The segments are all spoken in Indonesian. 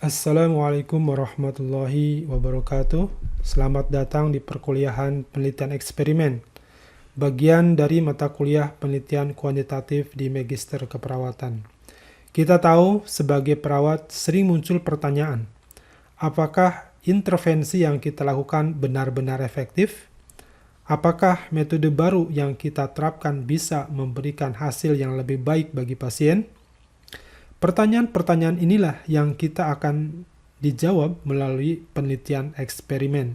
Assalamualaikum warahmatullahi wabarakatuh. Selamat datang di perkuliahan penelitian eksperimen, bagian dari mata kuliah penelitian kuantitatif di Magister Keperawatan. Kita tahu sebagai perawat sering muncul pertanyaan, apakah intervensi yang kita lakukan benar-benar efektif? Apakah metode baru yang kita terapkan bisa memberikan hasil yang lebih baik bagi pasien? Pertanyaan-pertanyaan inilah yang kita akan dijawab melalui penelitian eksperimen.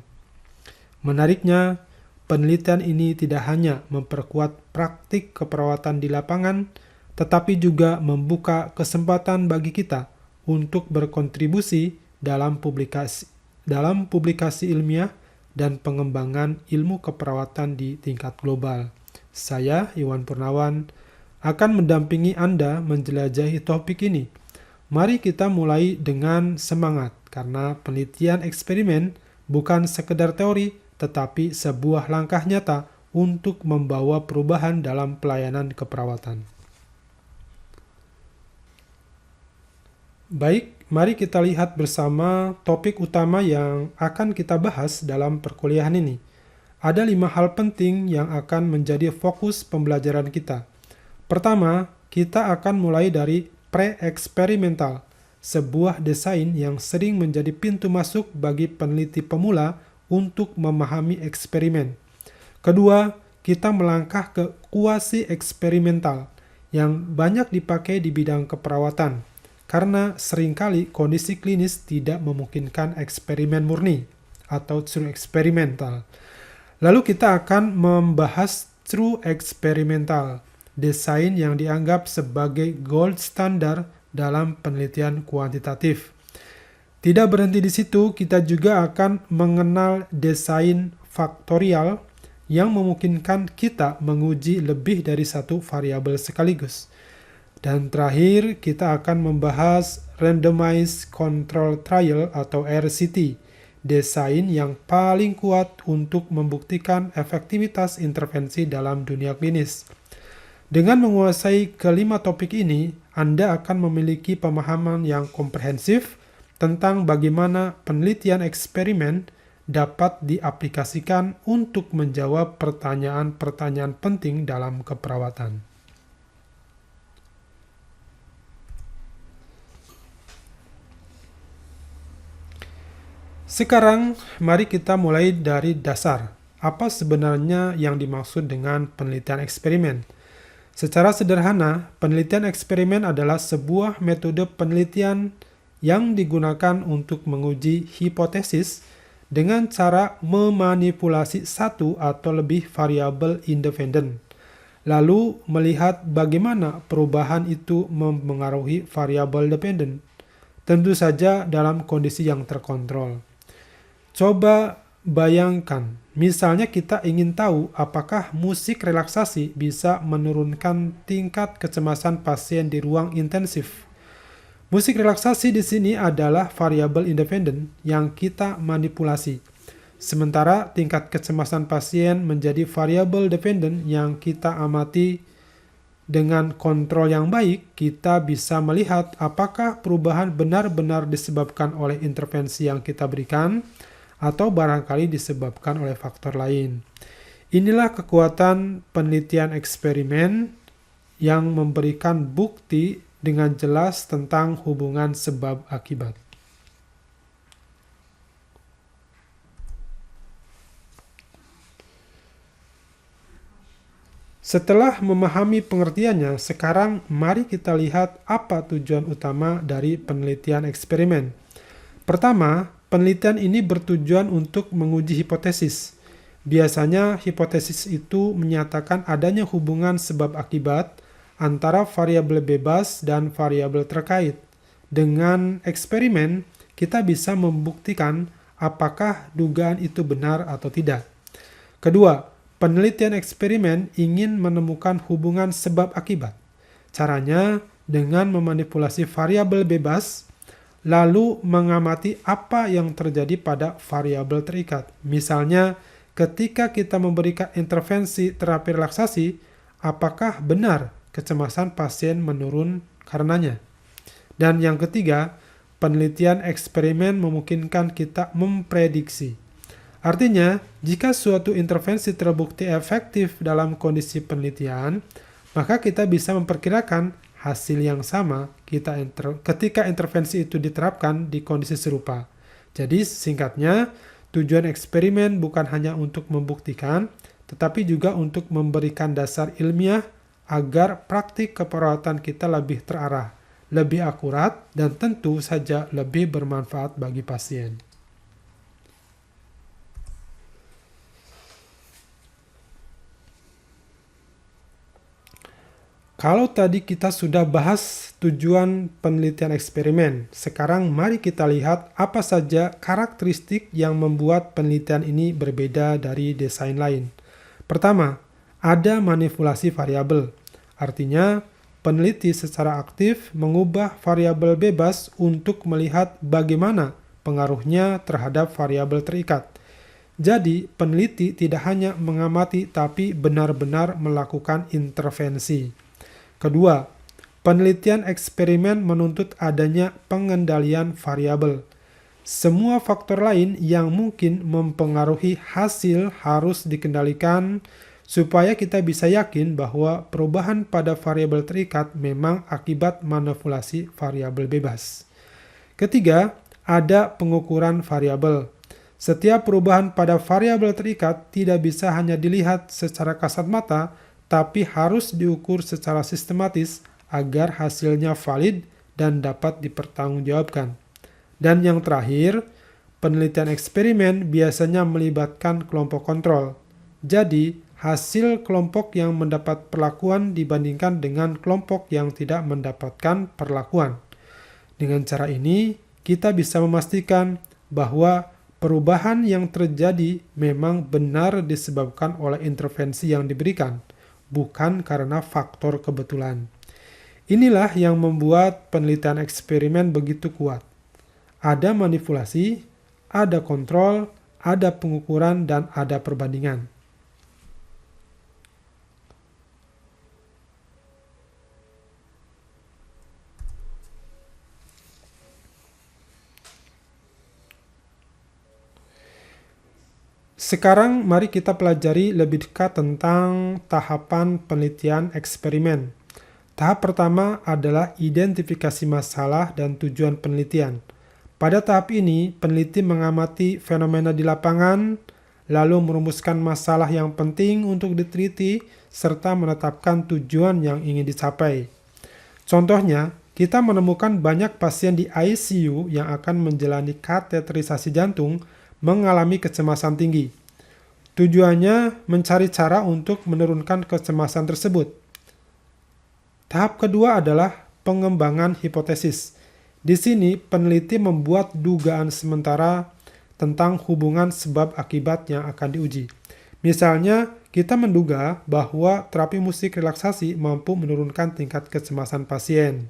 Menariknya, penelitian ini tidak hanya memperkuat praktik keperawatan di lapangan, tetapi juga membuka kesempatan bagi kita untuk berkontribusi dalam publikasi ilmiah dan pengembangan ilmu keperawatan di tingkat global. Saya, Iwan Purnawan, akan mendampingi Anda menjelajahi topik ini. Mari kita mulai dengan semangat, karena penelitian eksperimen bukan sekedar teori, tetapi sebuah langkah nyata untuk membawa perubahan dalam pelayanan keperawatan. Baik, mari kita lihat bersama topik utama yang akan kita bahas dalam perkuliahan ini. Ada 5 hal penting yang akan menjadi fokus pembelajaran kita. Pertama, kita akan mulai dari pre-eksperimental, sebuah desain yang sering menjadi pintu masuk bagi peneliti pemula untuk memahami eksperimen. Kedua, kita melangkah ke kuasi-eksperimental, yang banyak dipakai di bidang keperawatan, karena seringkali kondisi klinis tidak memungkinkan eksperimen murni atau true eksperimental. Lalu kita akan membahas true eksperimental, desain yang dianggap sebagai gold standar dalam penelitian kuantitatif. Tidak berhenti di situ, kita juga akan mengenal desain faktorial yang memungkinkan kita menguji lebih dari satu variabel sekaligus. Dan terakhir, kita akan membahas Randomized Control Trial atau RCT, desain yang paling kuat untuk membuktikan efektivitas intervensi dalam dunia klinis. Dengan menguasai kelima topik ini, Anda akan memiliki pemahaman yang komprehensif tentang bagaimana penelitian eksperimen dapat diaplikasikan untuk menjawab pertanyaan-pertanyaan penting dalam keperawatan. Sekarang, mari kita mulai dari dasar. Apa sebenarnya yang dimaksud dengan penelitian eksperimen? Secara sederhana, penelitian eksperimen adalah sebuah metode penelitian yang digunakan untuk menguji hipotesis dengan cara memanipulasi satu atau lebih variabel independen, lalu melihat bagaimana perubahan itu mempengaruhi variabel dependen, tentu saja dalam kondisi yang terkontrol. Coba bayangkan, misalnya kita ingin tahu apakah musik relaksasi bisa menurunkan tingkat kecemasan pasien di ruang intensif. Musik relaksasi di sini adalah variabel independen yang kita manipulasi. Sementara tingkat kecemasan pasien menjadi variabel dependen yang kita amati. Dengan kontrol yang baik, kita bisa melihat apakah perubahan benar-benar disebabkan oleh intervensi yang kita berikan, atau barangkali disebabkan oleh faktor lain. Inilah kekuatan penelitian eksperimen yang memberikan bukti dengan jelas tentang hubungan sebab akibat. Setelah memahami pengertiannya, sekarang mari kita lihat apa tujuan utama dari penelitian eksperimen. Pertama, penelitian ini bertujuan untuk menguji hipotesis. Biasanya hipotesis itu menyatakan adanya hubungan sebab akibat antara variabel bebas dan variabel terkait. Dengan eksperimen, kita bisa membuktikan apakah dugaan itu benar atau tidak. Kedua, penelitian eksperimen ingin menemukan hubungan sebab akibat. Caranya dengan memanipulasi variabel bebas, lalu mengamati apa yang terjadi pada variabel terikat. Misalnya, ketika kita memberikan intervensi terapi relaksasi, apakah benar kecemasan pasien menurun karenanya? Dan yang ketiga, penelitian eksperimen memungkinkan kita memprediksi. Artinya, jika suatu intervensi terbukti efektif dalam kondisi penelitian, maka kita bisa memperkirakan hasil yang sama ketika intervensi itu diterapkan di kondisi serupa. Jadi, singkatnya, tujuan eksperimen bukan hanya untuk membuktikan, tetapi juga untuk memberikan dasar ilmiah agar praktik keperawatan kita lebih terarah, lebih akurat, dan tentu saja lebih bermanfaat bagi pasien. Kalau tadi kita sudah bahas tujuan penelitian eksperimen, sekarang mari kita lihat apa saja karakteristik yang membuat penelitian ini berbeda dari desain lain. Pertama, ada manipulasi variabel. Artinya, peneliti secara aktif mengubah variabel bebas untuk melihat bagaimana pengaruhnya terhadap variabel terikat. Jadi, peneliti tidak hanya mengamati tapi benar-benar melakukan intervensi. Kedua, penelitian eksperimen menuntut adanya pengendalian variabel. Semua faktor lain yang mungkin mempengaruhi hasil harus dikendalikan supaya kita bisa yakin bahwa perubahan pada variabel terikat memang akibat manipulasi variabel bebas. Ketiga, ada pengukuran variabel. Setiap perubahan pada variabel terikat tidak bisa hanya dilihat secara kasat mata, tapi harus diukur secara sistematis agar hasilnya valid dan dapat dipertanggungjawabkan. Dan yang terakhir, penelitian eksperimen biasanya melibatkan kelompok kontrol. Jadi, hasil kelompok yang mendapat perlakuan dibandingkan dengan kelompok yang tidak mendapatkan perlakuan. Dengan cara ini, kita bisa memastikan bahwa perubahan yang terjadi memang benar disebabkan oleh intervensi yang diberikan, bukan karena faktor kebetulan. Inilah yang membuat penelitian eksperimen begitu kuat. Ada manipulasi, ada kontrol, ada pengukuran, dan ada perbandingan. Sekarang mari kita pelajari lebih dekat tentang tahapan penelitian eksperimen. Tahap pertama adalah identifikasi masalah dan tujuan penelitian. Pada tahap ini, peneliti mengamati fenomena di lapangan, lalu merumuskan masalah yang penting untuk diteliti, serta menetapkan tujuan yang ingin dicapai. Contohnya, kita menemukan banyak pasien di ICU yang akan menjalani kateterisasi jantung mengalami kecemasan tinggi. Tujuannya mencari cara untuk menurunkan kecemasan tersebut. Tahap kedua adalah pengembangan hipotesis. Di sini, peneliti membuat dugaan sementara tentang hubungan sebab akibat yang akan diuji. Misalnya, kita menduga bahwa terapi musik relaksasi mampu menurunkan tingkat kecemasan pasien.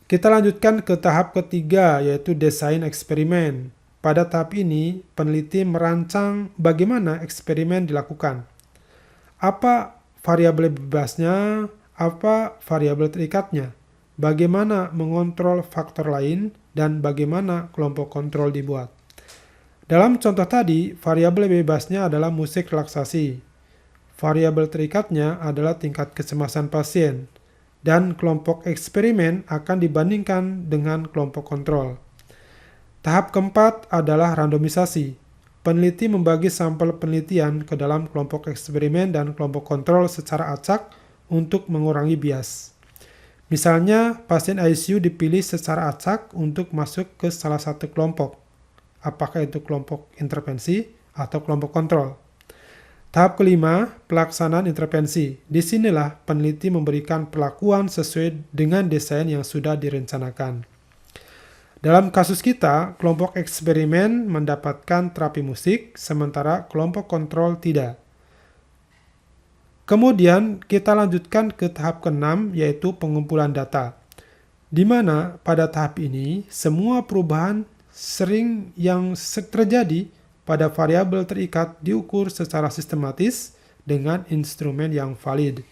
Kita lanjutkan ke tahap ketiga, yaitu desain eksperimen. Pada tahap ini, peneliti merancang bagaimana eksperimen dilakukan. Apa variabel bebasnya, apa variabel terikatnya, bagaimana mengontrol faktor lain, dan bagaimana kelompok kontrol dibuat. Dalam contoh tadi, variabel bebasnya adalah musik relaksasi. Variabel terikatnya adalah tingkat kecemasan pasien, dan kelompok eksperimen akan dibandingkan dengan kelompok kontrol. Tahap keempat adalah randomisasi. Peneliti membagi sampel penelitian ke dalam kelompok eksperimen dan kelompok kontrol secara acak untuk mengurangi bias. Misalnya, pasien ICU dipilih secara acak untuk masuk ke salah satu kelompok. Apakah itu kelompok intervensi atau kelompok kontrol? Tahap kelima, pelaksanaan intervensi. Disinilah peneliti memberikan perlakuan sesuai dengan desain yang sudah direncanakan. Dalam kasus kita, kelompok eksperimen mendapatkan terapi musik, sementara kelompok kontrol tidak. Kemudian kita lanjutkan ke tahap ke-6, yaitu pengumpulan data. Di mana pada tahap ini, semua perubahan yang terjadi pada variabel terikat diukur secara sistematis dengan instrumen yang valid.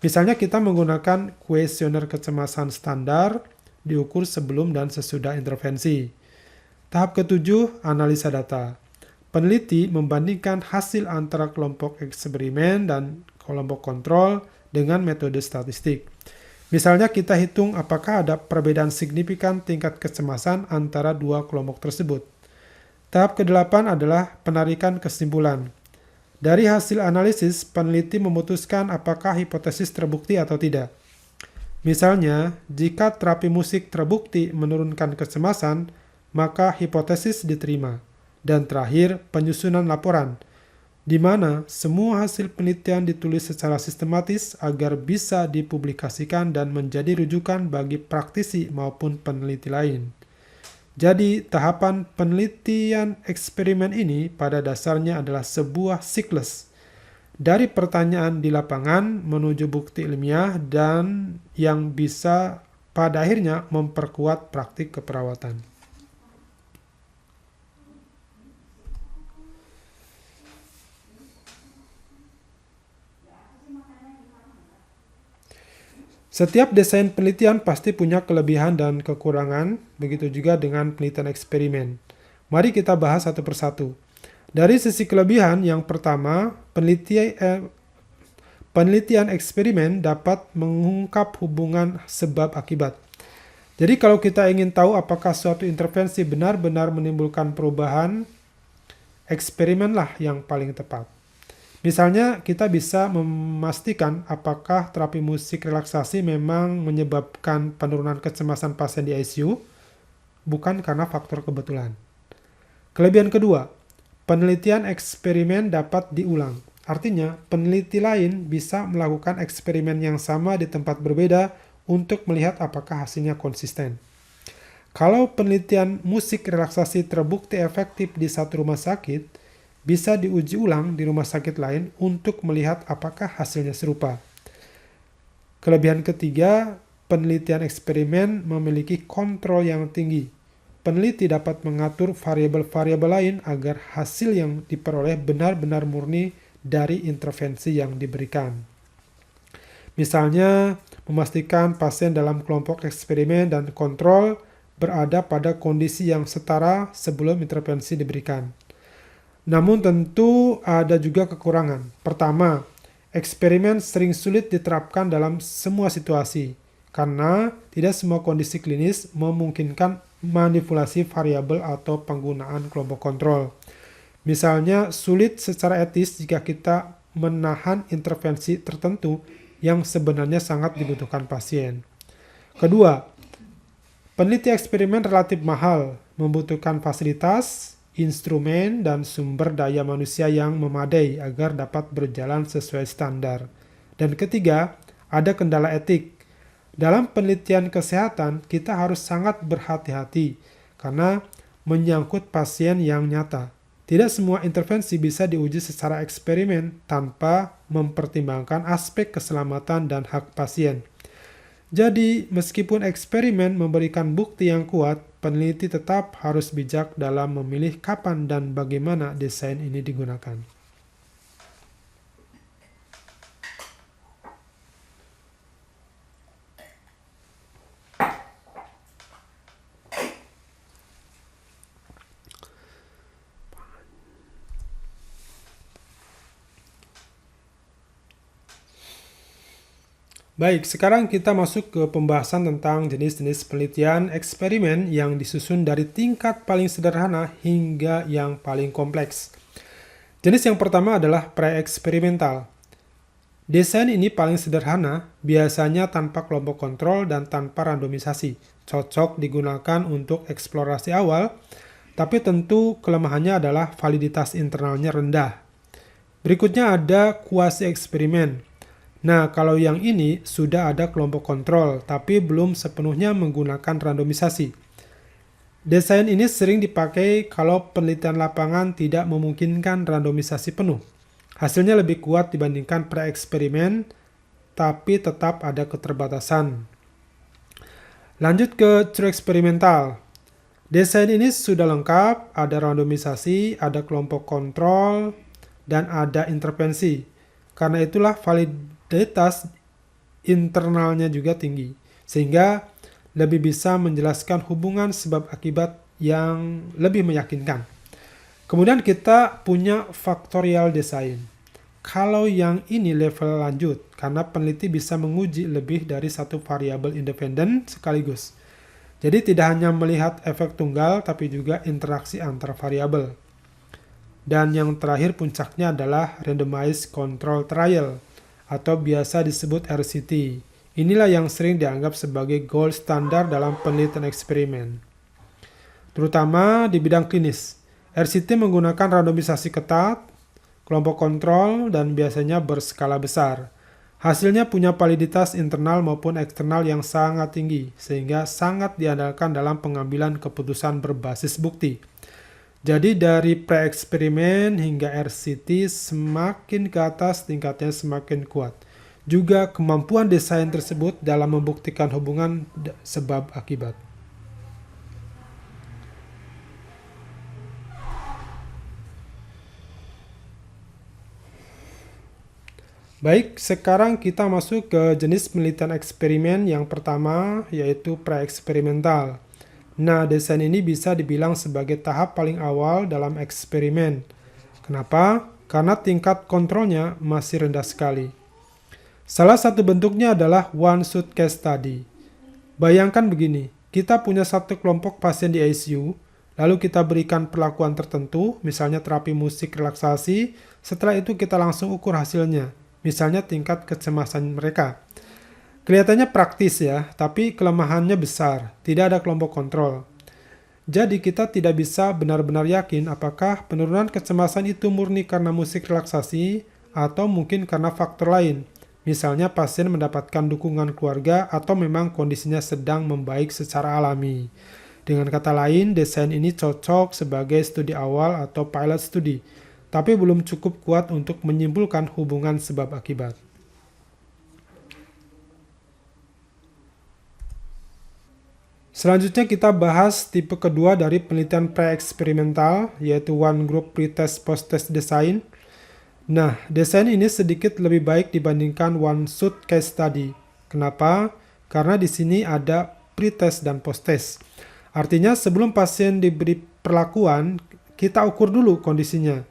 Misalnya kita menggunakan kuesioner kecemasan standar, diukur sebelum dan sesudah intervensi. Tahap ketujuh, analisa data. Peneliti membandingkan hasil antara kelompok eksperimen dan kelompok kontrol dengan metode statistik. Misalnya kita hitung apakah ada perbedaan signifikan tingkat kecemasan antara dua kelompok tersebut. Tahap ke-8 adalah penarikan kesimpulan. Dari hasil analisis, peneliti memutuskan apakah hipotesis terbukti atau tidak. Misalnya, jika terapi musik terbukti menurunkan kecemasan, maka hipotesis diterima. Dan terakhir, penyusunan laporan, di mana semua hasil penelitian ditulis secara sistematis agar bisa dipublikasikan dan menjadi rujukan bagi praktisi maupun peneliti lain. Jadi, tahapan penelitian eksperimen ini pada dasarnya adalah sebuah siklus dari pertanyaan di lapangan menuju bukti ilmiah dan yang bisa pada akhirnya memperkuat praktik keperawatan. Setiap desain penelitian pasti punya kelebihan dan kekurangan, begitu juga dengan penelitian eksperimen. Mari kita bahas satu persatu. Dari sisi kelebihan, yang pertama, penelitian eksperimen dapat mengungkap hubungan sebab akibat. Jadi kalau kita ingin tahu apakah suatu intervensi benar-benar menimbulkan perubahan, eksperimenlah yang paling tepat. Misalnya, kita bisa memastikan apakah terapi musik relaksasi memang menyebabkan penurunan kecemasan pasien di ICU, bukan karena faktor kebetulan. Kelebihan kedua, penelitian eksperimen dapat diulang. Artinya, peneliti lain bisa melakukan eksperimen yang sama di tempat berbeda untuk melihat apakah hasilnya konsisten. Kalau penelitian musik relaksasi terbukti efektif di satu rumah sakit, bisa diuji ulang di rumah sakit lain untuk melihat apakah hasilnya serupa. Kelebihan ketiga, penelitian eksperimen memiliki kontrol yang tinggi. Peneliti dapat mengatur variabel-variabel lain agar hasil yang diperoleh benar-benar murni dari intervensi yang diberikan. Misalnya, memastikan pasien dalam kelompok eksperimen dan kontrol berada pada kondisi yang setara sebelum intervensi diberikan. Namun tentu ada juga kekurangan. Pertama, eksperimen sering sulit diterapkan dalam semua situasi, karena tidak semua kondisi klinis memungkinkan manipulasi variabel atau penggunaan kelompok kontrol. Misalnya, sulit secara etis jika kita menahan intervensi tertentu yang sebenarnya sangat dibutuhkan pasien. Kedua, peneliti eksperimen relatif mahal, membutuhkan fasilitas, instrumen, dan sumber daya manusia yang memadai agar dapat berjalan sesuai standar. Dan ketiga, ada kendala etik. Dalam penelitian kesehatan, kita harus sangat berhati-hati karena menyangkut pasien yang nyata. Tidak semua intervensi bisa diuji secara eksperimen tanpa mempertimbangkan aspek keselamatan dan hak pasien. Jadi, meskipun eksperimen memberikan bukti yang kuat, peneliti tetap harus bijak dalam memilih kapan dan bagaimana desain ini digunakan. Baik, sekarang kita masuk ke pembahasan tentang jenis-jenis penelitian eksperimen yang disusun dari tingkat paling sederhana hingga yang paling kompleks. Jenis yang pertama adalah pre-eksperimental. Desain ini paling sederhana, biasanya tanpa kelompok kontrol dan tanpa randomisasi. Cocok digunakan untuk eksplorasi awal, tapi tentu kelemahannya adalah validitas internalnya rendah. Berikutnya ada kuasi eksperimen. Nah, kalau yang ini sudah ada kelompok kontrol, tapi belum sepenuhnya menggunakan randomisasi. Desain ini sering dipakai kalau penelitian lapangan tidak memungkinkan randomisasi penuh. Hasilnya lebih kuat dibandingkan pre-eksperimen, tapi tetap ada keterbatasan. Lanjut ke true eksperimental. Desain ini sudah lengkap, ada randomisasi, ada kelompok kontrol, dan ada intervensi. Karena itulah validitas internalnya juga tinggi. Sehingga lebih bisa menjelaskan hubungan sebab akibat yang lebih meyakinkan. Kemudian kita punya factorial design. Kalau yang ini level lanjut, karena peneliti bisa menguji lebih dari satu variabel independen sekaligus. Jadi tidak hanya melihat efek tunggal, tapi juga interaksi antar variabel. Dan yang terakhir puncaknya adalah randomized control trial, atau biasa disebut RCT. Inilah yang sering dianggap sebagai gold standar dalam penelitian eksperimen, terutama di bidang klinis. RCT menggunakan randomisasi ketat, kelompok kontrol, dan biasanya berskala besar. Hasilnya punya validitas internal maupun eksternal yang sangat tinggi, sehingga sangat diandalkan dalam pengambilan keputusan berbasis bukti. Jadi dari pre-eksperimen hingga RCT semakin ke atas tingkatnya semakin kuat. Juga kemampuan desain tersebut dalam membuktikan hubungan sebab akibat. Baik, sekarang kita masuk ke jenis penelitian eksperimen yang pertama, yaitu pre-eksperimental. Nah, desain ini bisa dibilang sebagai tahap paling awal dalam eksperimen. Kenapa? Karena tingkat kontrolnya masih rendah sekali. Salah satu bentuknya adalah one-shot case study. Bayangkan begini, kita punya satu kelompok pasien di ICU, lalu kita berikan perlakuan tertentu, misalnya terapi musik relaksasi, setelah itu kita langsung ukur hasilnya. Misalnya tingkat kecemasan mereka. Kelihatannya praktis ya, tapi kelemahannya besar, tidak ada kelompok kontrol. Jadi kita tidak bisa benar-benar yakin apakah penurunan kecemasan itu murni karena musik relaksasi atau mungkin karena faktor lain. Misalnya pasien mendapatkan dukungan keluarga atau memang kondisinya sedang membaik secara alami. Dengan kata lain, desain ini cocok sebagai studi awal atau pilot study, tapi belum cukup kuat untuk menyimpulkan hubungan sebab akibat. Selanjutnya kita bahas tipe kedua dari penelitian pre-eksperimental, yaitu one group pretest post-test design. Nah, desain ini sedikit lebih baik dibandingkan one-shot case study. Kenapa? Karena di sini ada pretest dan post-test. Artinya sebelum pasien diberi perlakuan, kita ukur dulu kondisinya.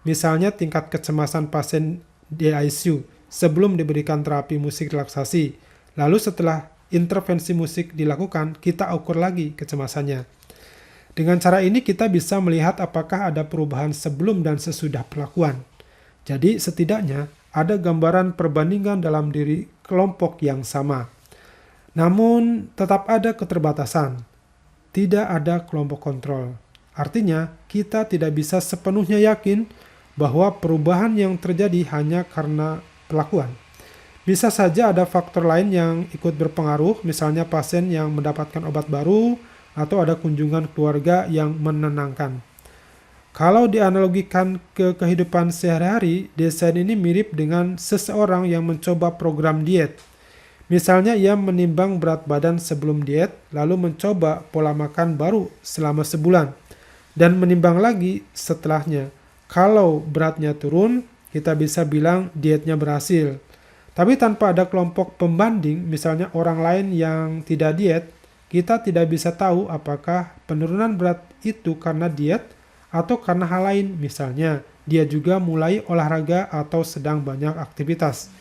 Misalnya tingkat kecemasan pasien di ICU sebelum diberikan terapi musik relaksasi. Lalu setelah intervensi musik dilakukan, kita ukur lagi kecemasannya. Dengan cara ini kita bisa melihat apakah ada perubahan sebelum dan sesudah perlakuan. Jadi setidaknya ada gambaran perbandingan dalam diri kelompok yang sama. Namun tetap ada keterbatasan. Tidak ada kelompok kontrol. Artinya kita tidak bisa sepenuhnya yakin bahwa perubahan yang terjadi hanya karena perlakuan. Bisa saja ada faktor lain yang ikut berpengaruh, misalnya pasien yang mendapatkan obat baru, atau ada kunjungan keluarga yang menenangkan. Kalau dianalogikan ke kehidupan sehari-hari, desain ini mirip dengan seseorang yang mencoba program diet. Misalnya ia menimbang berat badan sebelum diet, lalu mencoba pola makan baru selama sebulan, dan menimbang lagi setelahnya. Kalau beratnya turun, kita bisa bilang dietnya berhasil. Tapi tanpa ada kelompok pembanding, misalnya orang lain yang tidak diet, kita tidak bisa tahu apakah penurunan berat itu karena diet atau karena hal lain. Misalnya, dia juga mulai olahraga atau sedang banyak aktivitas.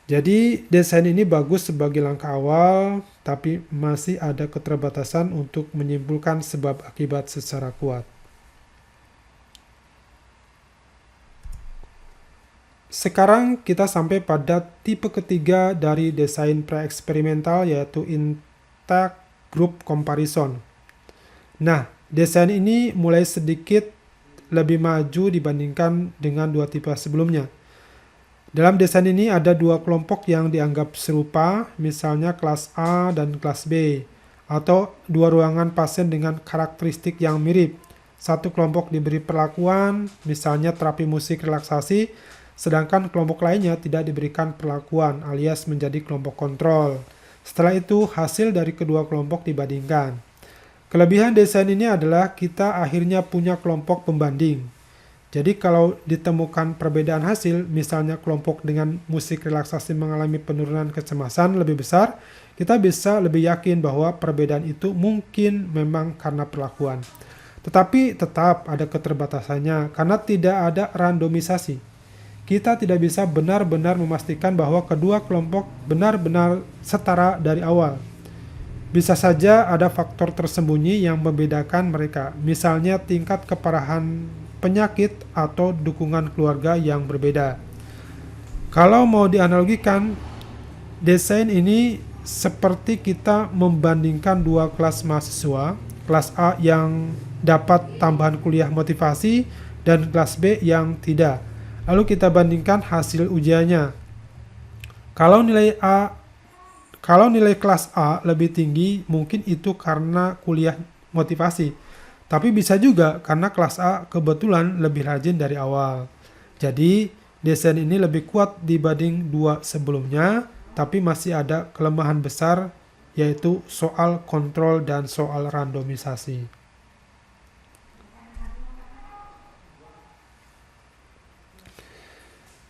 Jadi, desain ini bagus sebagai langkah awal, tapi masih ada keterbatasan untuk menyimpulkan sebab akibat secara kuat. Sekarang kita sampai pada tipe ketiga dari desain pre-eksperimental, yaitu intact group comparison. Nah, desain ini mulai sedikit lebih maju dibandingkan dengan dua tipe sebelumnya. Dalam desain ini ada dua kelompok yang dianggap serupa, misalnya kelas A dan kelas B, atau dua ruangan pasien dengan karakteristik yang mirip. Satu kelompok diberi perlakuan, misalnya terapi musik relaksasi, sedangkan kelompok lainnya tidak diberikan perlakuan alias menjadi kelompok kontrol. Setelah itu, hasil dari kedua kelompok dibandingkan. Kelebihan desain ini adalah kita akhirnya punya kelompok pembanding. Jadi kalau ditemukan perbedaan hasil, misalnya kelompok dengan musik relaksasi mengalami penurunan kecemasan lebih besar, kita bisa lebih yakin bahwa perbedaan itu mungkin memang karena perlakuan. Tetapi tetap ada keterbatasannya karena tidak ada randomisasi. Kita tidak bisa benar-benar memastikan bahwa kedua kelompok benar-benar setara dari awal. Bisa saja ada faktor tersembunyi yang membedakan mereka, misalnya tingkat keparahan penyakit atau dukungan keluarga yang berbeda. Kalau mau dianalogikan, desain ini seperti kita membandingkan dua kelas mahasiswa, kelas A yang dapat tambahan kuliah motivasi dan kelas B yang tidak. Lalu kita bandingkan hasil ujiannya. Kalau nilai kelas A lebih tinggi, mungkin itu karena kuliah motivasi. Tapi bisa juga karena kelas A kebetulan lebih rajin dari awal. Jadi, desain ini lebih kuat dibanding dua sebelumnya, tapi masih ada kelemahan besar, yaitu soal kontrol dan soal randomisasi.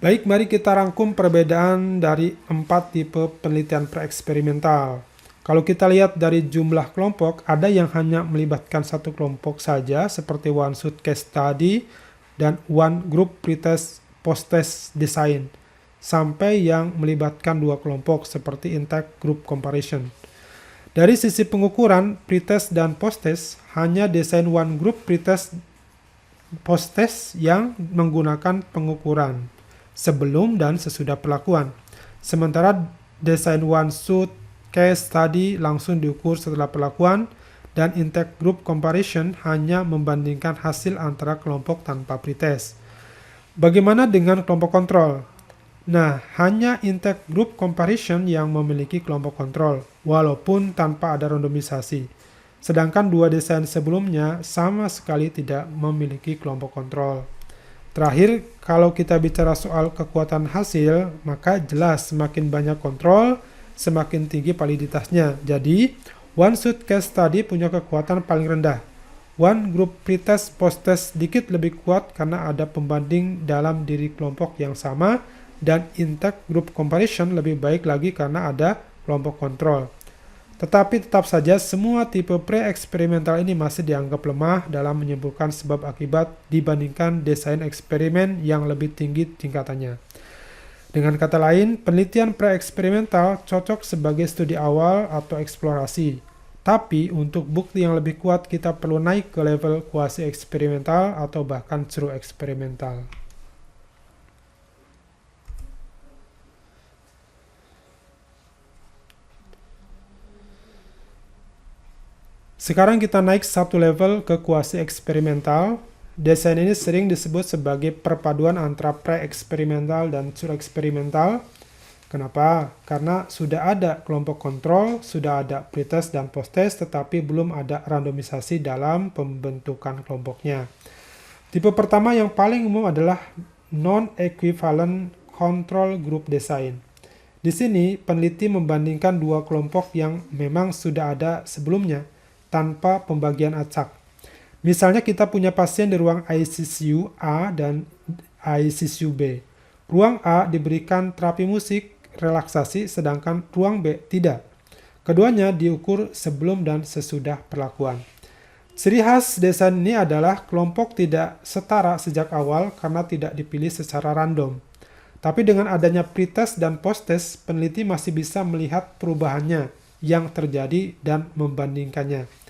Baik, mari kita rangkum perbedaan dari 4 tipe penelitian preeksperimental. Kalau kita lihat dari jumlah kelompok, ada yang hanya melibatkan satu kelompok saja, seperti one shot case study dan one group pretest post-test design, sampai yang melibatkan dua kelompok, seperti intake group comparison. Dari sisi pengukuran, pretest dan post-test, hanya desain one group pretest post-test yang menggunakan pengukuran sebelum dan sesudah perlakuan. Sementara desain one shot case study langsung diukur setelah perlakuan, dan intake group comparison hanya membandingkan hasil antara kelompok tanpa pretest. Bagaimana dengan kelompok kontrol? Nah, hanya intake group comparison yang memiliki kelompok kontrol, walaupun tanpa ada randomisasi. Sedangkan dua desain sebelumnya sama sekali tidak memiliki kelompok kontrol. Terakhir, kalau kita bicara soal kekuatan hasil, maka jelas semakin banyak kontrol, semakin tinggi validitasnya. Jadi, one shot case study punya kekuatan paling rendah. One group pretest post-test sedikit lebih kuat karena ada pembanding dalam diri kelompok yang sama, dan intake group comparison lebih baik lagi karena ada kelompok kontrol. Tetapi tetap saja semua tipe pre-eksperimental ini masih dianggap lemah dalam menyimpulkan sebab akibat dibandingkan desain eksperimen yang lebih tinggi tingkatannya. Dengan kata lain, penelitian pre-eksperimental cocok sebagai studi awal atau eksplorasi. Tapi untuk bukti yang lebih kuat kita perlu naik ke level kuasi eksperimental atau bahkan true eksperimental. Sekarang kita naik satu level ke kuasi eksperimental. Desain ini sering disebut sebagai perpaduan antara pre-eksperimental dan true eksperimental. Kenapa? Karena sudah ada kelompok kontrol, sudah ada pretest dan post-test, tetapi belum ada randomisasi dalam pembentukan kelompoknya. Tipe pertama yang paling umum adalah non-equivalent control group design. Di sini, peneliti membandingkan dua kelompok yang memang sudah ada sebelumnya, tanpa pembagian acak. Misalnya kita punya pasien di ruang ICU A dan ICU B. Ruang A diberikan terapi musik, relaksasi, sedangkan ruang B tidak. Keduanya diukur sebelum dan sesudah perlakuan. Ciri khas desain ini adalah kelompok tidak setara sejak awal karena tidak dipilih secara random. Tapi dengan adanya pretest dan post-test, peneliti masih bisa melihat perubahannya yang terjadi dan membandingkannya.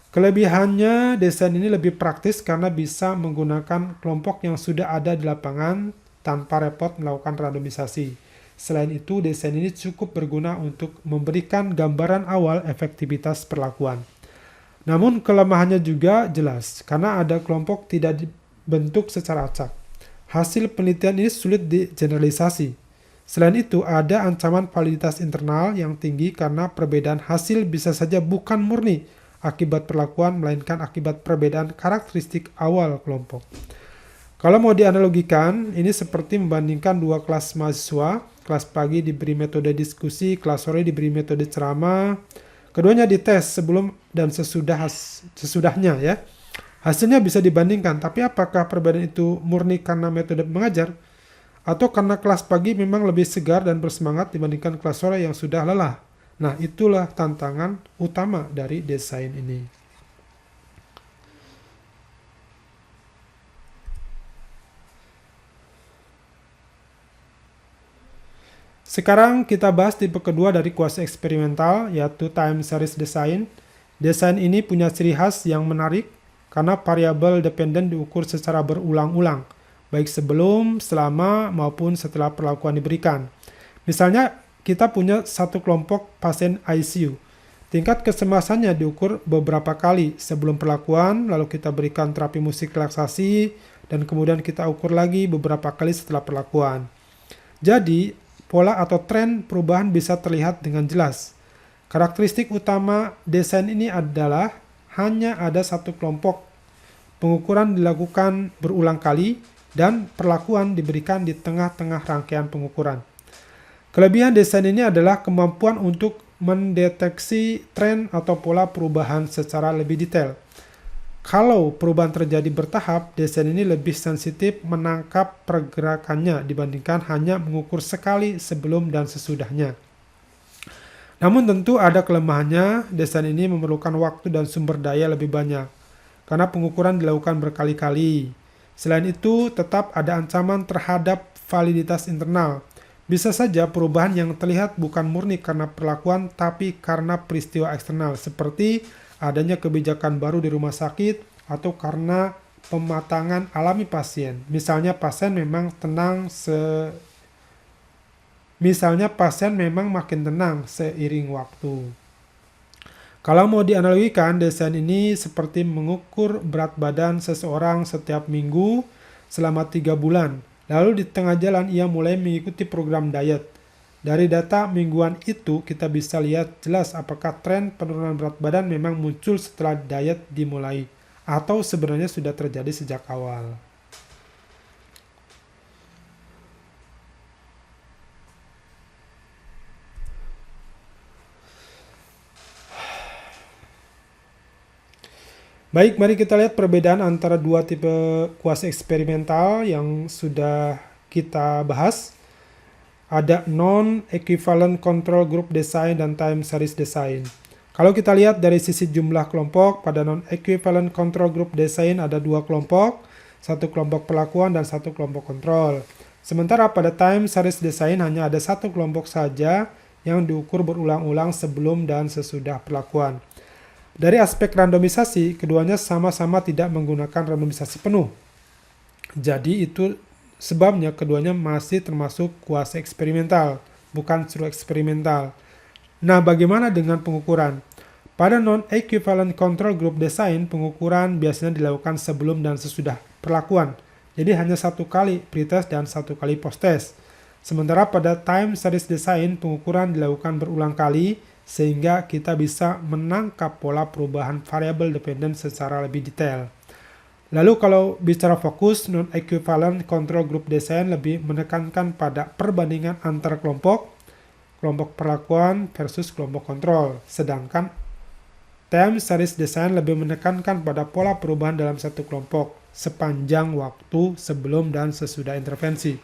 Kelebihannya, desain ini lebih praktis karena bisa menggunakan kelompok yang sudah ada di lapangan tanpa repot melakukan randomisasi. Selain itu, desain ini cukup berguna untuk memberikan gambaran awal efektivitas perlakuan. Namun, kelemahannya juga jelas karena ada kelompok tidak dibentuk secara acak. Hasil penelitian ini sulit digeneralisasi. Selain itu, ada ancaman validitas internal yang tinggi karena perbedaan hasil bisa saja bukan murni akibat perlakuan, melainkan akibat perbedaan karakteristik awal kelompok. Kalau mau dianalogikan, ini seperti membandingkan dua kelas mahasiswa. Kelas pagi diberi metode diskusi, kelas sore diberi metode ceramah. Keduanya dites sebelum dan sesudahnya ya. Hasilnya bisa dibandingkan, tapi apakah perbedaan itu murni karena metode mengajar? Atau karena kelas pagi memang lebih segar dan bersemangat dibandingkan kelas sore yang sudah lelah? Nah, itulah tantangan utama dari desain ini. Sekarang kita bahas tipe kedua dari kuasi eksperimental, yaitu time series design. Desain ini punya ciri khas yang menarik karena variabel dependen diukur secara berulang-ulang, baik sebelum, selama, maupun setelah perlakuan diberikan. Misalnya, kita punya satu kelompok pasien ICU. Tingkat kecemasannya diukur beberapa kali sebelum perlakuan, lalu kita berikan terapi musik relaksasi, dan kemudian kita ukur lagi beberapa kali setelah perlakuan. Jadi, pola atau tren perubahan bisa terlihat dengan jelas. Karakteristik utama desain ini adalah hanya ada satu kelompok. Pengukuran dilakukan berulang kali dan perlakuan diberikan di tengah-tengah rangkaian pengukuran. Kelebihan desain ini adalah kemampuan untuk mendeteksi tren atau pola perubahan secara lebih detail. Kalau perubahan terjadi bertahap, desain ini lebih sensitif menangkap pergerakannya dibandingkan hanya mengukur sekali sebelum dan sesudahnya. Namun tentu ada kelemahannya, desain ini memerlukan waktu dan sumber daya lebih banyak, karena pengukuran dilakukan berkali-kali. Selain itu, tetap ada ancaman terhadap validitas internal. Bisa saja perubahan yang terlihat bukan murni karena perlakuan, tapi karena peristiwa eksternal, seperti adanya kebijakan baru di rumah sakit, atau karena pematangan alami pasien. Misalnya pasien memang makin tenang seiring waktu. Kalau mau dianalogikan, desain ini seperti mengukur berat badan seseorang setiap minggu selama 3 bulan. Lalu di tengah jalan ia mulai mengikuti program diet. Dari data mingguan itu kita bisa lihat jelas apakah tren penurunan berat badan memang muncul setelah diet dimulai atau sebenarnya sudah terjadi sejak awal. Baik, mari kita lihat perbedaan antara dua tipe kuasi eksperimental yang sudah kita bahas. Ada non-equivalent control group design dan time series design. Kalau kita lihat dari sisi jumlah kelompok, pada non-equivalent control group design ada 2 kelompok, satu kelompok perlakuan dan satu kelompok kontrol. Sementara pada time series design hanya ada satu kelompok saja yang diukur berulang-ulang sebelum dan sesudah perlakuan. Dari aspek randomisasi, keduanya sama-sama tidak menggunakan randomisasi penuh. Jadi itu sebabnya keduanya masih termasuk kuasi eksperimental, bukan true eksperimental. Nah, bagaimana dengan pengukuran? Pada non-equivalent control group design, pengukuran biasanya dilakukan sebelum dan sesudah perlakuan. Jadi hanya satu kali pretest dan satu kali post-test. Sementara pada time series design, pengukuran dilakukan berulang kali, sehingga kita bisa menangkap pola perubahan variabel dependen secara lebih detail. Lalu kalau bicara fokus, non-equivalent control group design lebih menekankan pada perbandingan antar kelompok perlakuan versus kelompok kontrol. Sedangkan time series design lebih menekankan pada pola perubahan dalam satu kelompok sepanjang waktu sebelum dan sesudah intervensi.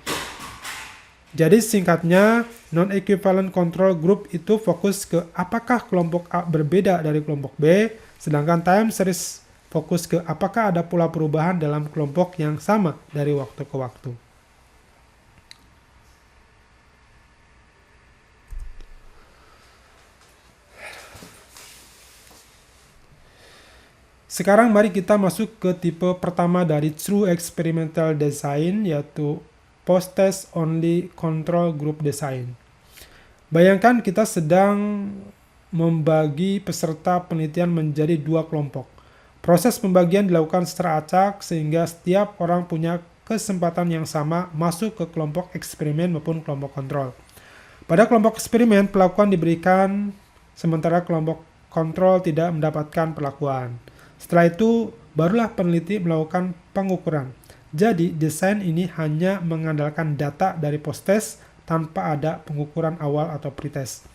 Jadi singkatnya, non-equivalent control group itu fokus ke apakah kelompok A berbeda dari kelompok B, sedangkan time series fokus ke apakah ada pola perubahan dalam kelompok yang sama dari waktu ke waktu. Sekarang mari kita masuk ke tipe pertama dari true experimental design, yaitu post-test only control group design. Bayangkan kita sedang membagi peserta penelitian menjadi 2 kelompok. Proses pembagian dilakukan secara acak sehingga setiap orang punya kesempatan yang sama masuk ke kelompok eksperimen maupun kelompok kontrol. Pada kelompok eksperimen, perlakuan diberikan sementara kelompok kontrol tidak mendapatkan perlakuan. Setelah itu, barulah peneliti melakukan pengukuran. Jadi, desain ini hanya mengandalkan data dari post-test tanpa ada pengukuran awal atau pretest.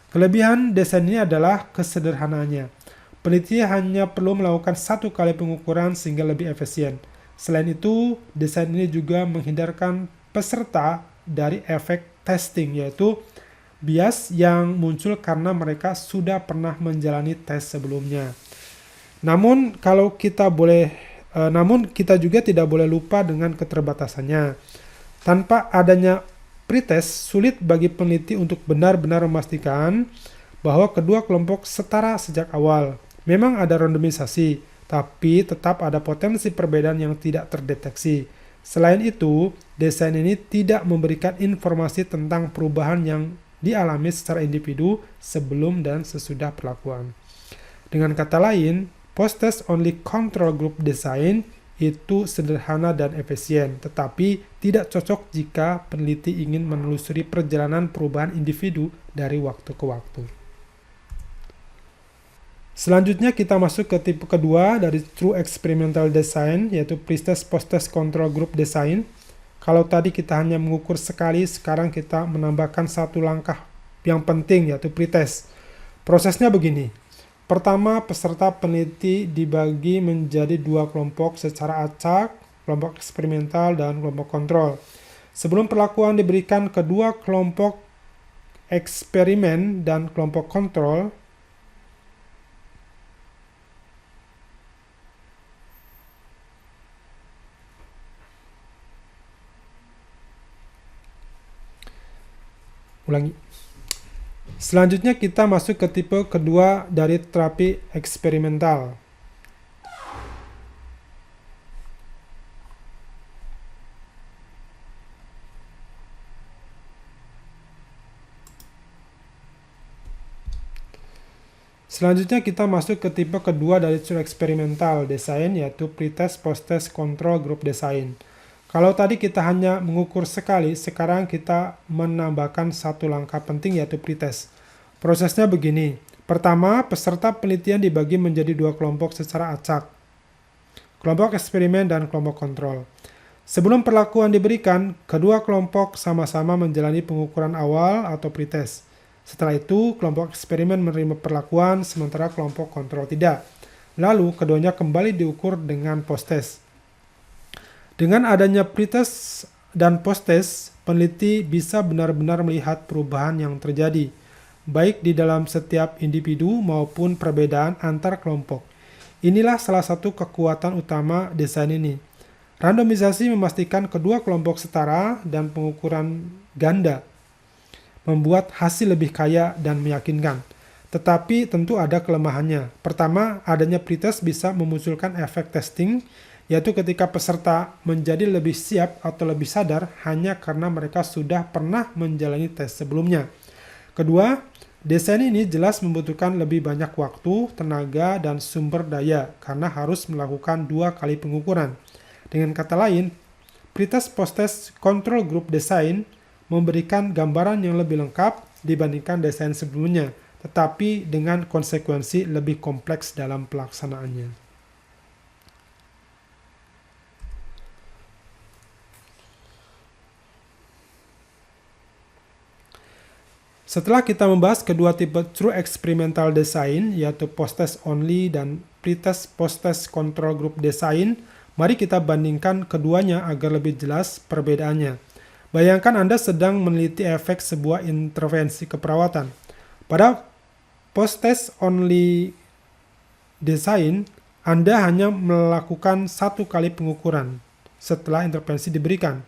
Kelebihan desain ini adalah kesederhanaannya. Peneliti hanya perlu melakukan satu kali pengukuran sehingga lebih efisien. Selain itu, desain ini juga menghindarkan peserta dari efek testing, yaitu bias yang muncul karena mereka sudah pernah menjalani tes sebelumnya. Namun kita juga tidak boleh lupa dengan keterbatasannya. Tanpa adanya pretest, sulit bagi peneliti untuk benar-benar memastikan bahwa kedua kelompok setara sejak awal. Memang ada randomisasi, tapi tetap ada potensi perbedaan yang tidak terdeteksi. Selain itu, desain ini tidak memberikan informasi tentang perubahan yang dialami secara individu sebelum dan sesudah perlakuan. Dengan kata lain, post-test only control group design itu sederhana dan efisien, tetapi tidak cocok jika peneliti ingin menelusuri perjalanan perubahan individu dari waktu ke waktu. Selanjutnya kita masuk ke tipe kedua dari True Experimental Design, yaitu Pre-test Post-test Control Group Design. Kalau tadi kita hanya mengukur sekali, sekarang kita menambahkan satu langkah yang penting, yaitu pretest. Prosesnya begini. Pertama, peserta peneliti dibagi menjadi dua kelompok secara acak, kelompok eksperimental dan kelompok kontrol. Sebelum perlakuan diberikan kedua kelompok eksperimen dan kelompok kontrol, Selanjutnya kita masuk ke tipe kedua dari terapi eksperimental. Selanjutnya kita masuk ke tipe kedua dari True Experimental Design, yaitu Pre-test Post-test Control Group Design. Kalau tadi kita hanya mengukur sekali, sekarang kita menambahkan satu langkah penting, yaitu pretest. Prosesnya begini. Pertama, peserta penelitian dibagi menjadi dua kelompok secara acak. Kelompok eksperimen dan kelompok kontrol. Sebelum perlakuan diberikan, kedua kelompok sama-sama menjalani pengukuran awal atau pretest. Setelah itu, kelompok eksperimen menerima perlakuan, sementara kelompok kontrol tidak. Lalu, keduanya kembali diukur dengan post-test. Dengan adanya pretest dan post-test, peneliti bisa benar-benar melihat perubahan yang terjadi, baik di dalam setiap individu maupun perbedaan antar kelompok. Inilah salah satu kekuatan utama desain ini. Randomisasi memastikan kedua kelompok setara dan pengukuran ganda membuat hasil lebih kaya dan meyakinkan. Tetapi tentu ada kelemahannya. Pertama, adanya pretest bisa memunculkan efek testing, yaitu ketika peserta menjadi lebih siap atau lebih sadar hanya karena mereka sudah pernah menjalani tes sebelumnya. Kedua, desain ini jelas membutuhkan lebih banyak waktu, tenaga, dan sumber daya karena harus melakukan 2 kali pengukuran. Dengan kata lain, pretest post-test control group design memberikan gambaran yang lebih lengkap dibandingkan desain sebelumnya, tetapi dengan konsekuensi lebih kompleks dalam pelaksanaannya. Setelah kita membahas kedua tipe True Experimental Design, yaitu Post-test Only dan Pre-test Post-test Control Group Design, mari kita bandingkan keduanya agar lebih jelas perbedaannya. Bayangkan Anda sedang meneliti efek sebuah intervensi keperawatan. Pada Post-test Only Design, Anda hanya melakukan 1 kali pengukuran setelah intervensi diberikan.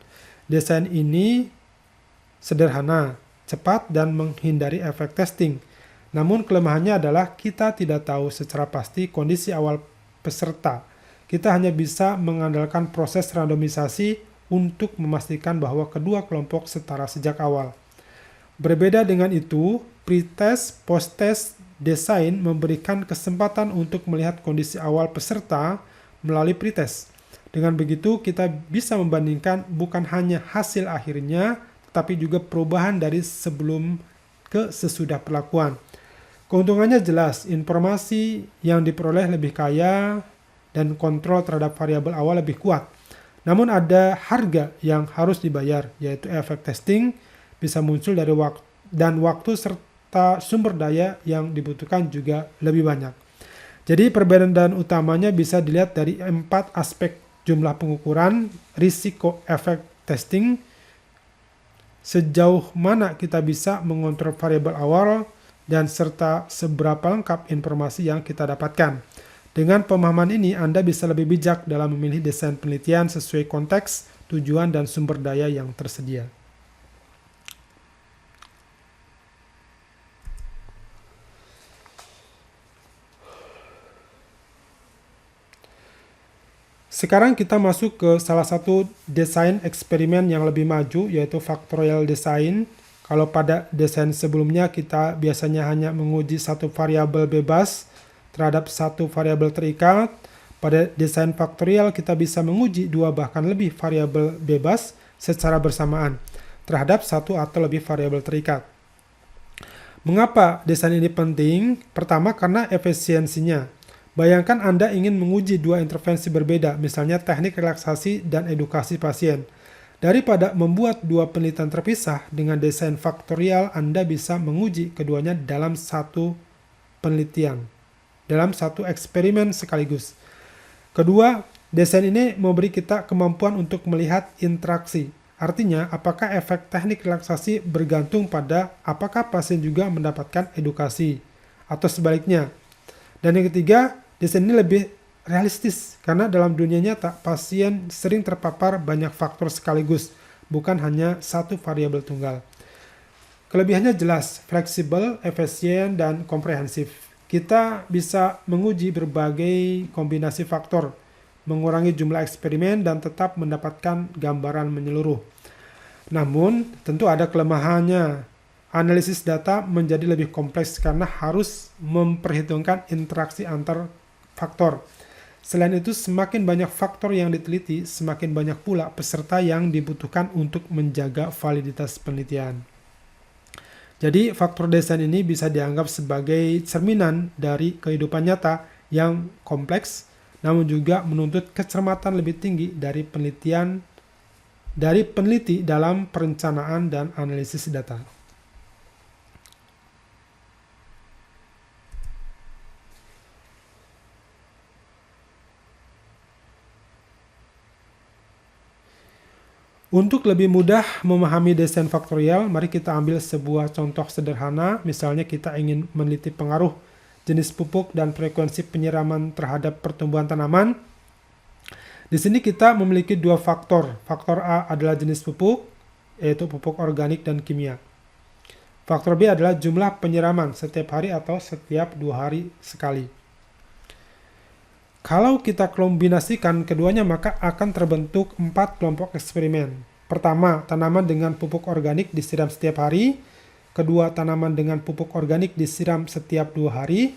Desain ini sederhana, cepat, dan menghindari efek testing. Namun kelemahannya adalah kita tidak tahu secara pasti kondisi awal peserta. Kita hanya bisa mengandalkan proses randomisasi untuk memastikan bahwa kedua kelompok setara sejak awal. Berbeda dengan itu, pre-test, post-test desain memberikan kesempatan untuk melihat kondisi awal peserta melalui pre-test. Dengan begitu, kita bisa membandingkan bukan hanya hasil akhirnya, tapi juga perubahan dari sebelum ke sesudah perlakuan. Keuntungannya jelas, informasi yang diperoleh lebih kaya dan kontrol terhadap variabel awal lebih kuat. Namun ada harga yang harus dibayar, yaitu efek testing bisa muncul dari waktu serta sumber daya yang dibutuhkan juga lebih banyak. Jadi perbedaan utamanya bisa dilihat dari 4 aspek: jumlah pengukuran, risiko efek testing, sejauh mana kita bisa mengontrol variabel awal, dan serta seberapa lengkap informasi yang kita dapatkan. Dengan pemahaman ini, Anda bisa lebih bijak dalam memilih desain penelitian sesuai konteks, tujuan, dan sumber daya yang tersedia. Sekarang kita masuk ke salah satu desain eksperimen yang lebih maju, yaitu factorial design. Kalau pada desain sebelumnya kita biasanya hanya menguji satu variabel bebas terhadap satu variabel terikat, pada desain faktorial kita bisa menguji dua bahkan lebih variabel bebas secara bersamaan terhadap satu atau lebih variabel terikat. Mengapa desain ini penting? Pertama, karena efisiensinya. Bayangkan Anda ingin menguji dua intervensi berbeda, misalnya teknik relaksasi dan edukasi pasien. Daripada membuat dua penelitian terpisah, dengan desain faktorial Anda bisa menguji keduanya dalam satu penelitian, dalam satu eksperimen sekaligus. Kedua, desain ini memberi kita kemampuan untuk melihat interaksi. Artinya, apakah efek teknik relaksasi bergantung pada apakah pasien juga mendapatkan edukasi, atau sebaliknya. Dan yang ketiga, desain ini lebih realistis, karena dalam dunia nyata, pasien sering terpapar banyak faktor sekaligus, bukan hanya satu variabel tunggal. Kelebihannya jelas, fleksibel, efisien, dan komprehensif. Kita bisa menguji berbagai kombinasi faktor, mengurangi jumlah eksperimen, dan tetap mendapatkan gambaran menyeluruh. Namun, tentu ada kelemahannya. Analisis data menjadi lebih kompleks karena harus memperhitungkan interaksi antar faktor. Selain itu, semakin banyak faktor yang diteliti, semakin banyak pula peserta yang dibutuhkan untuk menjaga validitas penelitian. Jadi, faktor desain ini bisa dianggap sebagai cerminan dari kehidupan nyata yang kompleks, namun juga menuntut kecermatan lebih tinggi dari peneliti dalam perencanaan dan analisis data. Untuk lebih mudah memahami desain faktorial, mari kita ambil sebuah contoh sederhana. Misalnya kita ingin meneliti pengaruh jenis pupuk dan frekuensi penyiraman terhadap pertumbuhan tanaman. Di sini kita memiliki dua faktor. Faktor A adalah jenis pupuk, yaitu pupuk organik dan kimia. Faktor B adalah jumlah penyiraman setiap hari atau setiap 2 hari sekali. Kalau kita kombinasikan keduanya, maka akan terbentuk 4 kelompok eksperimen. Pertama, tanaman dengan pupuk organik disiram setiap hari. Kedua, tanaman dengan pupuk organik disiram setiap 2 hari.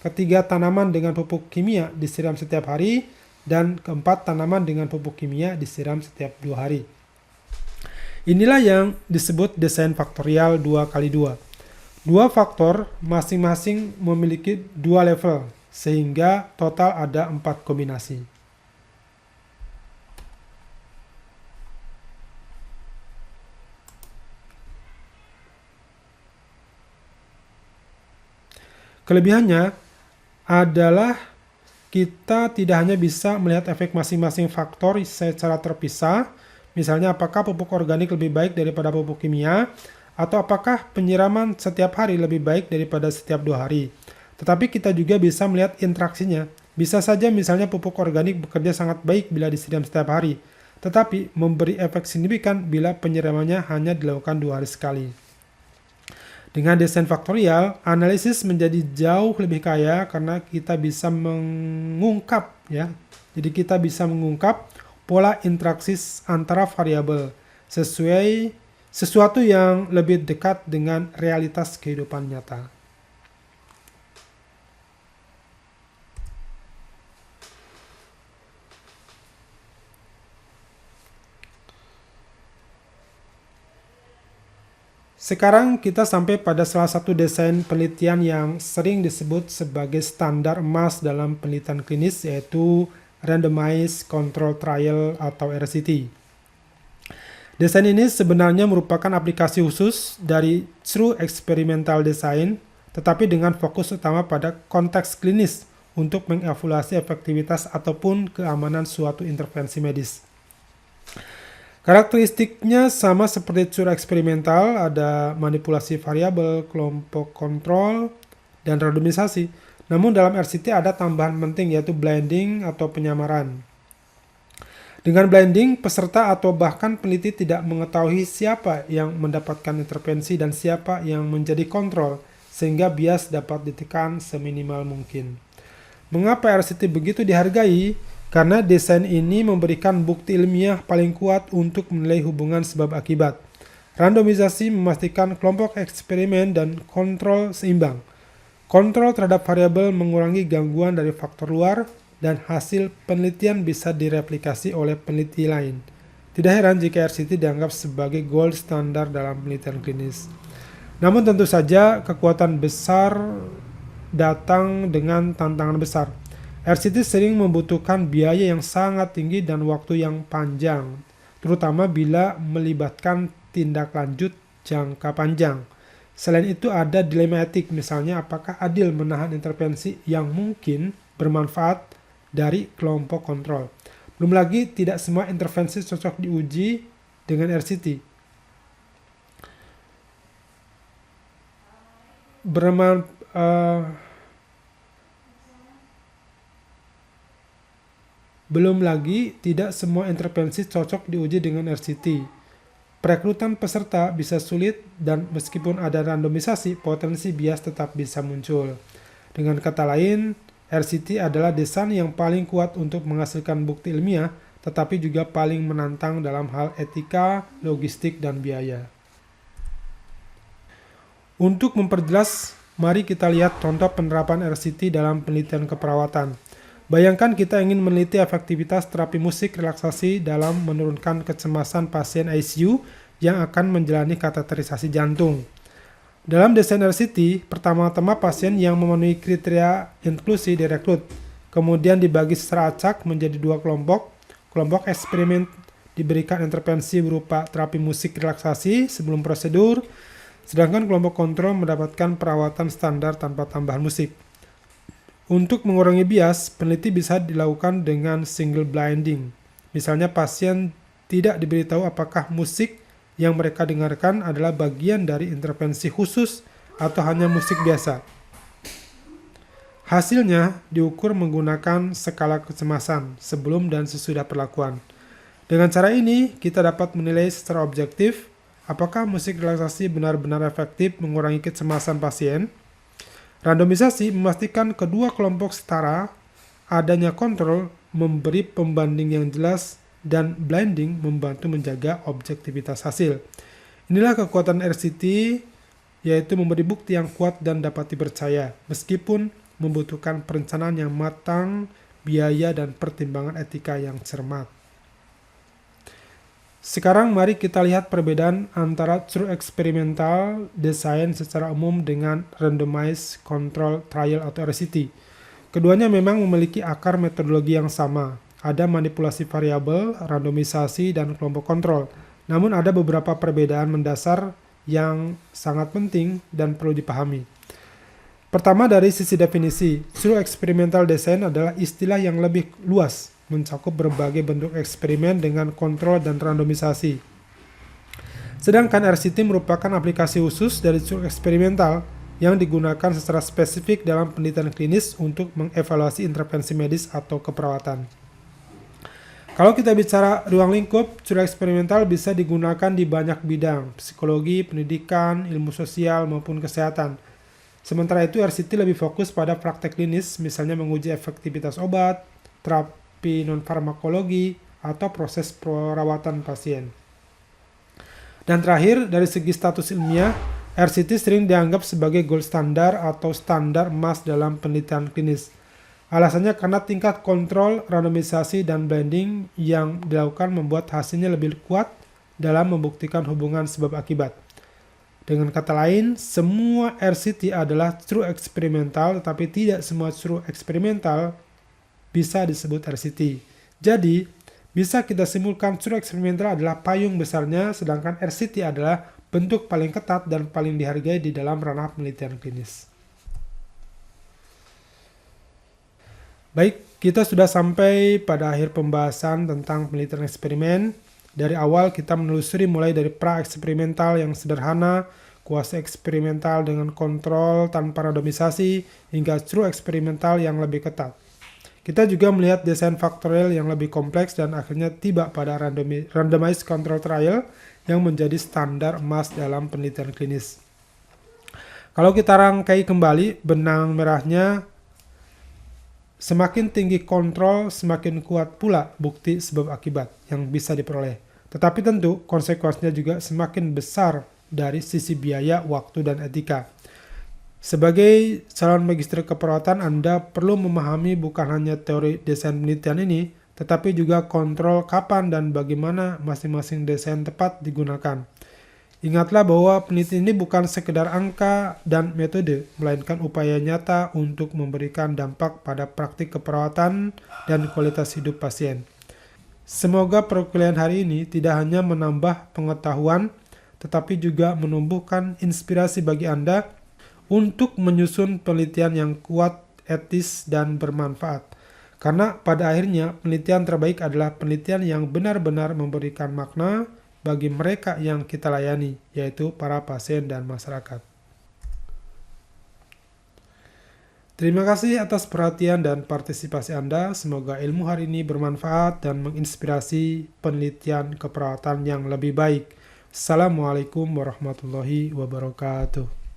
Ketiga, tanaman dengan pupuk kimia disiram setiap hari. Dan keempat, tanaman dengan pupuk kimia disiram setiap 2 hari. Inilah yang disebut desain faktorial 2x2. Dua faktor masing-masing memiliki 2 level, sehingga total ada 4 kombinasi. Kelebihannya adalah kita tidak hanya bisa melihat efek masing-masing faktor secara terpisah, misalnya apakah pupuk organik lebih baik daripada pupuk kimia, atau apakah penyiraman setiap hari lebih baik daripada setiap 2 hari. Tetapi kita juga bisa melihat interaksinya. Bisa saja misalnya pupuk organik bekerja sangat baik bila disiram setiap hari, tetapi memberi efek signifikan bila penyiramannya hanya dilakukan 2 hari sekali. Dengan desain faktorial, analisis menjadi jauh lebih kaya karena kita bisa mengungkap, ya. Jadi kita bisa mengungkap pola interaksi antara variabel sesuatu yang lebih dekat dengan realitas kehidupan nyata. Sekarang kita sampai pada salah satu desain penelitian yang sering disebut sebagai standar emas dalam penelitian klinis, yaitu Randomized Control Trial atau RCT. Desain ini sebenarnya merupakan aplikasi khusus dari True Experimental Design, tetapi dengan fokus utama pada konteks klinis untuk mengevaluasi efektivitas ataupun keamanan suatu intervensi medis. Karakteristiknya sama seperti cura eksperimental, ada manipulasi variabel, kelompok kontrol, dan randomisasi. Namun dalam RCT ada tambahan penting yaitu blending atau penyamaran. Dengan blending, peserta atau bahkan peneliti tidak mengetahui siapa yang mendapatkan intervensi dan siapa yang menjadi kontrol, sehingga bias dapat ditekan seminimal mungkin. Mengapa RCT begitu dihargai? Karena desain ini memberikan bukti ilmiah paling kuat untuk menilai hubungan sebab akibat. Randomisasi memastikan kelompok eksperimen dan kontrol seimbang. Kontrol terhadap variabel mengurangi gangguan dari faktor luar, dan hasil penelitian bisa direplikasi oleh peneliti lain. Tidak heran jika RCT dianggap sebagai gold standar dalam penelitian klinis. Namun tentu saja kekuatan besar datang dengan tantangan besar. RCT sering membutuhkan biaya yang sangat tinggi dan waktu yang panjang, terutama bila melibatkan tindak lanjut jangka panjang. Selain itu ada dilema etik, misalnya apakah adil menahan intervensi yang mungkin bermanfaat dari kelompok kontrol. Belum lagi tidak semua intervensi cocok diuji dengan RCT. Belum lagi, tidak semua intervensi cocok diuji dengan RCT. Perekrutan peserta bisa sulit dan meskipun ada randomisasi, potensi bias tetap bisa muncul. Dengan kata lain, RCT adalah desain yang paling kuat untuk menghasilkan bukti ilmiah, tetapi juga paling menantang dalam hal etika, logistik, dan biaya. Untuk memperjelas, mari kita lihat contoh penerapan RCT dalam penelitian keperawatan. Bayangkan kita ingin meneliti efektivitas terapi musik relaksasi dalam menurunkan kecemasan pasien ICU yang akan menjalani kateterisasi jantung. Dalam desain RCT, pertama-tama pasien yang memenuhi kriteria inklusi direkrut, kemudian dibagi secara acak menjadi dua kelompok. Kelompok eksperimen diberikan intervensi berupa terapi musik relaksasi sebelum prosedur, sedangkan kelompok kontrol mendapatkan perawatan standar tanpa tambahan musik. Untuk mengurangi bias, peneliti bisa dilakukan dengan single blinding. Misalnya pasien tidak diberitahu apakah musik yang mereka dengarkan adalah bagian dari intervensi khusus atau hanya musik biasa. Hasilnya diukur menggunakan skala kecemasan sebelum dan sesudah perlakuan. Dengan cara ini, kita dapat menilai secara objektif apakah musik relaksasi benar-benar efektif mengurangi kecemasan pasien. Randomisasi memastikan kedua kelompok setara, adanya kontrol memberi pembanding yang jelas, dan blinding membantu menjaga objektivitas hasil. Inilah kekuatan RCT, yaitu memberi bukti yang kuat dan dapat dipercaya, meskipun membutuhkan perencanaan yang matang, biaya, dan pertimbangan etika yang cermat. Sekarang mari kita lihat perbedaan antara true experimental design secara umum dengan randomized control trial atau RCT. Keduanya memang memiliki akar metodologi yang sama. Ada manipulasi variabel, randomisasi, dan kelompok kontrol. Namun ada beberapa perbedaan mendasar yang sangat penting dan perlu dipahami. Pertama, dari sisi definisi, true experimental design adalah istilah yang lebih luas, mencakup berbagai bentuk eksperimen dengan kontrol dan randomisasi. Sedangkan RCT merupakan aplikasi khusus dari true eksperimental yang digunakan secara spesifik dalam penelitian klinis untuk mengevaluasi intervensi medis atau keperawatan. Kalau kita bicara ruang lingkup, true eksperimental bisa digunakan di banyak bidang, psikologi, pendidikan, ilmu sosial, maupun kesehatan. Sementara itu RCT lebih fokus pada praktek klinis, misalnya menguji efektivitas obat, terapi non-farmakologi, atau proses perawatan pasien. Dan terakhir, dari segi status ilmiah, RCT sering dianggap sebagai gold standar atau standar emas dalam penelitian klinis. Alasannya karena tingkat kontrol, randomisasi, dan blending yang dilakukan membuat hasilnya lebih kuat dalam membuktikan hubungan sebab akibat. Dengan kata lain, semua RCT adalah true eksperimental, tetapi tidak semua true eksperimental bisa disebut RCT. Jadi, bisa kita simpulkan true eksperimental adalah payung besarnya, sedangkan RCT adalah bentuk paling ketat dan paling dihargai di dalam ranah penelitian klinis. Baik, kita sudah sampai pada akhir pembahasan tentang penelitian eksperimen. Dari awal kita menelusuri mulai dari pra-eksperimental yang sederhana, kuasi eksperimental dengan kontrol tanpa randomisasi, hingga true eksperimental yang lebih ketat. Kita juga melihat desain faktorial yang lebih kompleks dan akhirnya tiba pada randomized control trial yang menjadi standar emas dalam penelitian klinis. Kalau kita rangkai kembali, benang merahnya semakin tinggi kontrol, semakin kuat pula bukti sebab akibat yang bisa diperoleh. Tetapi tentu konsekuensinya juga semakin besar dari sisi biaya, waktu, dan etika. Sebagai calon magister keperawatan, Anda perlu memahami bukan hanya teori desain penelitian ini, tetapi juga kontrol kapan dan bagaimana masing-masing desain tepat digunakan. Ingatlah bahwa penelitian ini bukan sekedar angka dan metode, melainkan upaya nyata untuk memberikan dampak pada praktik keperawatan dan kualitas hidup pasien. Semoga perkuliahan hari ini tidak hanya menambah pengetahuan, tetapi juga menumbuhkan inspirasi bagi Anda untuk menyusun penelitian yang kuat, etis, dan bermanfaat. Karena pada akhirnya penelitian terbaik adalah penelitian yang benar-benar memberikan makna bagi mereka yang kita layani, yaitu para pasien dan masyarakat. Terima kasih atas perhatian dan partisipasi Anda. Semoga ilmu hari ini bermanfaat dan menginspirasi penelitian keperawatan yang lebih baik. Assalamualaikum warahmatullahi wabarakatuh.